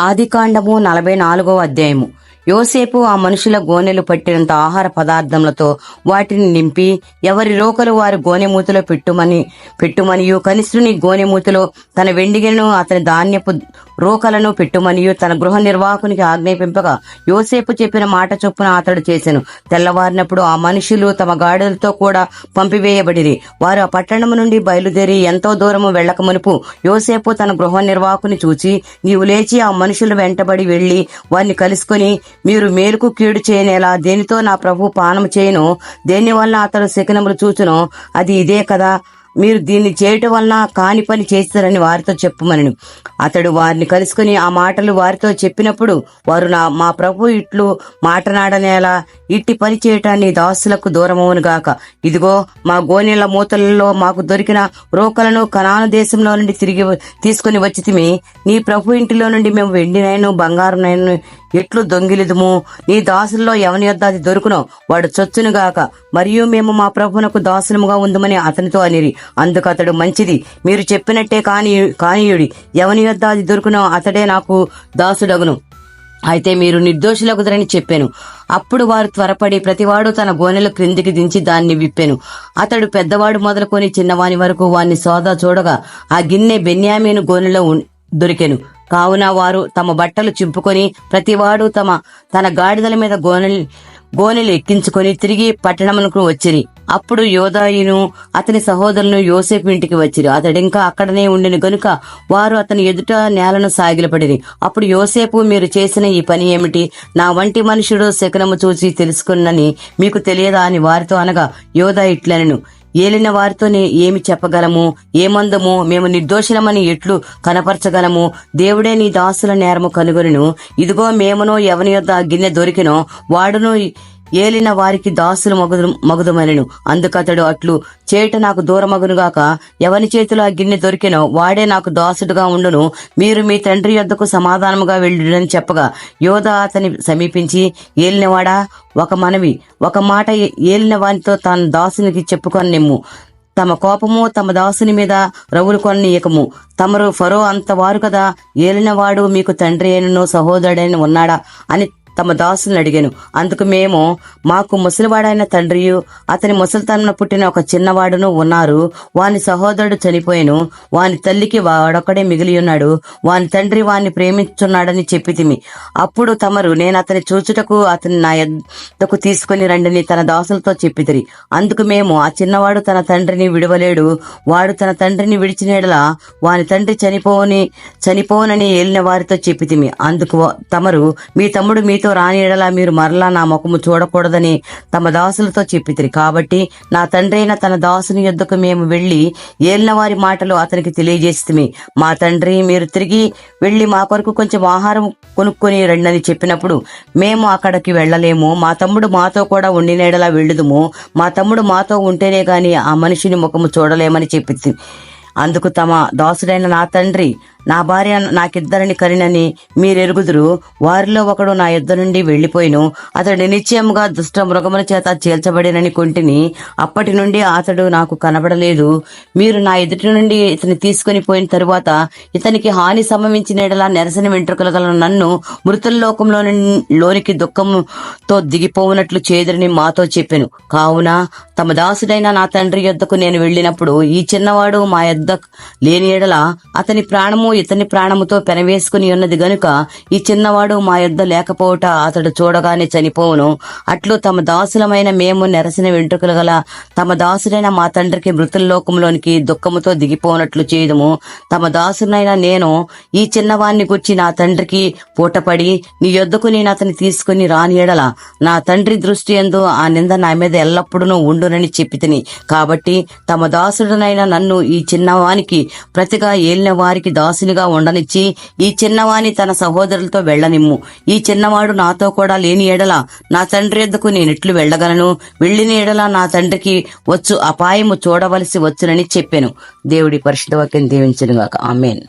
ఆదికాండము 44వ అధ్యాయము. యోసేపు ఆ మనుషుల గోనెలు పట్టినంత ఆహార పదార్థములతో వాటిని నింపి ఎవరి రోకలు వారు గోనెమూతిలో పెట్టుమనియు కనిష్ఠుని గోనెమూతిలో తన వెండిగను అతని ధాన్యపు రోకలను పెట్టుమనియు తన గృహ నిర్వాహకునికి ఆజ్ఞాపింపగా యోసేపు చెప్పిన మాట చొప్పున అతడు చేసెను. తెల్లవారినప్పుడు ఆ మనుషులు తమ గాడిదలతో కూడా పంపివేయబడిరి. వారు ఆ పట్టణము నుండి బయలుదేరి ఎంతో దూరము వెళ్ళక మునుపు యోసేపు తన గృహ నిర్వాహకుని చూచి, నీవు లేచి ఆ మనుషులు వెంటబడి వెళ్లి వారిని కలుసుకొని, మీరు మేలుకు కీడు చేయనేలా దేనితో నా ప్రభు పానము చేయను, దేని వలన అతడు శకునములు చూచునో అది ఇదే కదా, మీరు దీన్ని చేయటం వలన కాని పని చేస్తారని వారితో చెప్పుమనను. అతడు వారిని కలుసుకుని ఆ మాటలు వారితో చెప్పినప్పుడు వారు మా ప్రభు ఇట్లు మాటనాడనేలా ఇట్టి పని చేయటాన్ని దాసులకు దూరమవును గాక. ఇదిగో మా గోనెల మూతలలో మాకు దొరికిన రోకలను కనాను దేశంలో నుండి తిరిగి తీసుకుని వచ్చితిమి. నీ ప్రభు ఇంటిలో నుండి మేము వెండినైను బంగారునైను ఎట్లు దొంగిలిదుము. నీ దాసుల్లో ఎవని యొద్ద అది దొరుకునో వాడు చచ్చునుగాక. మరియు మేము మా ప్రభునకు దాసులముగా ఉందమని అతనితో అనిరి. అందుకు అతడు, మంచిది, మీరు చెప్పినట్టే కానీయుడి. ఎవని యొద్ద అది దొరుకునో అతడే నాకు దాసుడగును. అయితే మీరు నిర్దోషులగుదరని చెప్పాను. అప్పుడు వారు త్వరపడి ప్రతివాడు తన గోనెలు క్రిందికి దించి దాన్ని విప్పెను. అతడు పెద్దవాడు మొదలుకొని చిన్నవాని వరకు వాణ్ణి సోదా చూడగా ఆ గిన్నె బెన్యామీను గోనెలో దొరికెను. కావున వారు తమ బట్టలు చింపుకొని ప్రతివాడు తన గాడిదల మీద గోనెలు ఎక్కించుకొని తిరిగి పట్టణమునకు వచ్చిరి. అప్పుడు యోదాయును అతని సహోదరులను యోసేపు ఇంటికి వచ్చిరి. అతడింకా అక్కడనే ఉండిన గనుక వారు అతని ఎదుట నేలను సాగిలపడిరి. అప్పుడు యోసేపు, మీరు చేసిన ఈ పని ఏమిటి? నా వంటి మనుషుడు శకునము చూసి తెలుసుకున్నని మీకు తెలియదా అని వారితో అనగా, యోదా ఇట్లనెను, ఏలిన వారితోనే ఏమి చెప్పగలము? ఏమందము? మేము నిర్దోషులమని ఎట్లు కనపరచగలము? దేవుడే నీ దాసుల నేరము కనుగొనును. ఇదిగో మేమునో ఎవని యొద్ద గిన్నె దొరికినో వాడును ఏలిన వారికి దాసులు మగుదమనెను. అందుకతడు, అట్లు చేట నాకు దూరమగునుగాక. ఎవని చేతిలో ఆ గిన్నె దొరికినో వాడే నాకు దాసుడుగా ఉండును. మీరు మీ తండ్రి యొద్దకు సమాధానముగా వెళ్ళుడని చెప్పగా యోదా అతని సమీపించి, ఏలినవాడా, ఒక మాట ఏలిన వానితో తన దాసునికి చెప్పుకొని నిమ్ము. తమ కోపము తమ దాసుని మీద రవులు కొననీయకము. తమరు ఫరో అంత వారు కదా, ఏలినవాడు మీకు తండ్రి అయినను సహోదరుడైన ఉన్నాడా అని తమ దాసుని అడిగాను. అందుకు మేము, మాకు ముసలివాడైన తండ్రియు అతని ముసలితనంలో పుట్టిన ఒక చిన్నవాడును ఉన్నారు. వాని సహోదరుడు చనిపోయాను. వాని తల్లికి వాడొక్కడే మిగిలి ఉన్నాడు. వాని తండ్రి వాణ్ణి ప్రేమించున్నాడని చెప్పితిమి. అప్పుడు తమరు, నేను అతని చూచుటకు అతని నా యొద్దకు తీసుకుని రండిని తన దాసులతో చెప్పితిరి. అందుకు మేము, ఆ చిన్నవాడు తన తండ్రిని విడవలేడు. వాడు తన తండ్రిని విడిచినేడలా వాని తండ్రి చనిపోనని ఏలిన వారితో చెప్పితిమి. అందుకు తమరు, మీ తమ్ముడు మీతో రాని ఎడలా మీరు మరలా నా ముఖము చూడకూడదని తమ దాసులతో చెప్పితిరి. కాబట్టి నా తండ్రి అయిన తన దాసుని యొద్దకు మేము వెళ్లి ఏలిన వారి మాటలు అతనికి తెలియజేసితిమి. మా తండ్రి, మీరు తిరిగి వెళ్లి మా కొరకు కొంచెం ఆహారం కొనుక్కొని రండని చెప్పినప్పుడు మేము అక్కడికి వెళ్లలేము. మా తమ్ముడు మాతో కూడా ఉండినేడలా వెళ్ళుదుము. మా తమ్ముడు మాతో ఉంటేనే గాని ఆ మనిషిని ముఖము చూడలేమని చెప్పి. అందుకు తమ దాసుడైన నా తండ్రి, నా భార్య నాకిద్దరిని కనినని మీరెరుగుదురు. వారిలో ఒకడు నా యుద్ధ నుండి వెళ్లిపోయిను. అతడు నిశ్చయముగా దుష్ట మృగముల చేత చేల్చబడినని కొంటిని. అప్పటి నుండి అతడు నాకు కనబడలేదు. మీరు నా ఎదుటి నుండి ఇతని తీసుకుని పోయిన తరువాత ఇతనికి హాని సంభవించినలా నెరసని వెంట్రుకలు గల నన్ను మృతుల్లోకంలోనికి దుఃఖంతో దిగిపోవునట్లు చేదురని మాతో చెప్పెను. కావున తమ దాసుడైన నా తండ్రి యొద్దకు నేను వెళ్ళినప్పుడు ఈ చిన్నవాడు మా యొద్ద లేని ఎడల అతని ప్రాణము ఇతని ప్రాణముతో పెనవేసుకుని ఉన్నది గనుక ఈ చిన్నవాడు మా యొద్ద లేకపోవట అతడు చూడగానే చనిపోవును. అట్లు తమ దాసులమైన మేము నెరసిన వెంట్రుకలు గల తమ దాసుడైన మా తండ్రికి మృతుల్లోకంలోనికి దుఃఖముతో దిగిపోనట్లు చేయదుము. తమ దాసునైన నేను ఈ చిన్నవాణ్ణి గుర్చి నా తండ్రికి పూటపడి నీ యొద్దకు నేను అతని తీసుకుని రాని ఎడల నా తండ్రి దృష్టి యందు ఆ నింద నా మీద ఎల్లప్పుడూ ఉండునని చెప్పితిని. కాబట్టి తమ దాసుడనైన నన్ను ఈ చిన్నవానికి ప్రతిగా ఏలిన వారికి దాసునిగా ఉండనిచ్చి ఈ చిన్నవాని తన సహోదరులతో వెళ్లనిమ్ము. ఈ చిన్నవాడు నాతో కూడా లేని ఎడల నా తండ్రి యొద్దకు నేనెట్లు వెళ్లగలను? వెళ్లిన ఎడల నా తండ్రికి వచ్చు అపాయము చూడవలసి వచ్చునని చెప్పెను. దేవుడి పరిశుద్ధ వాక్యం దీవించునుగాక. ఆమేన్.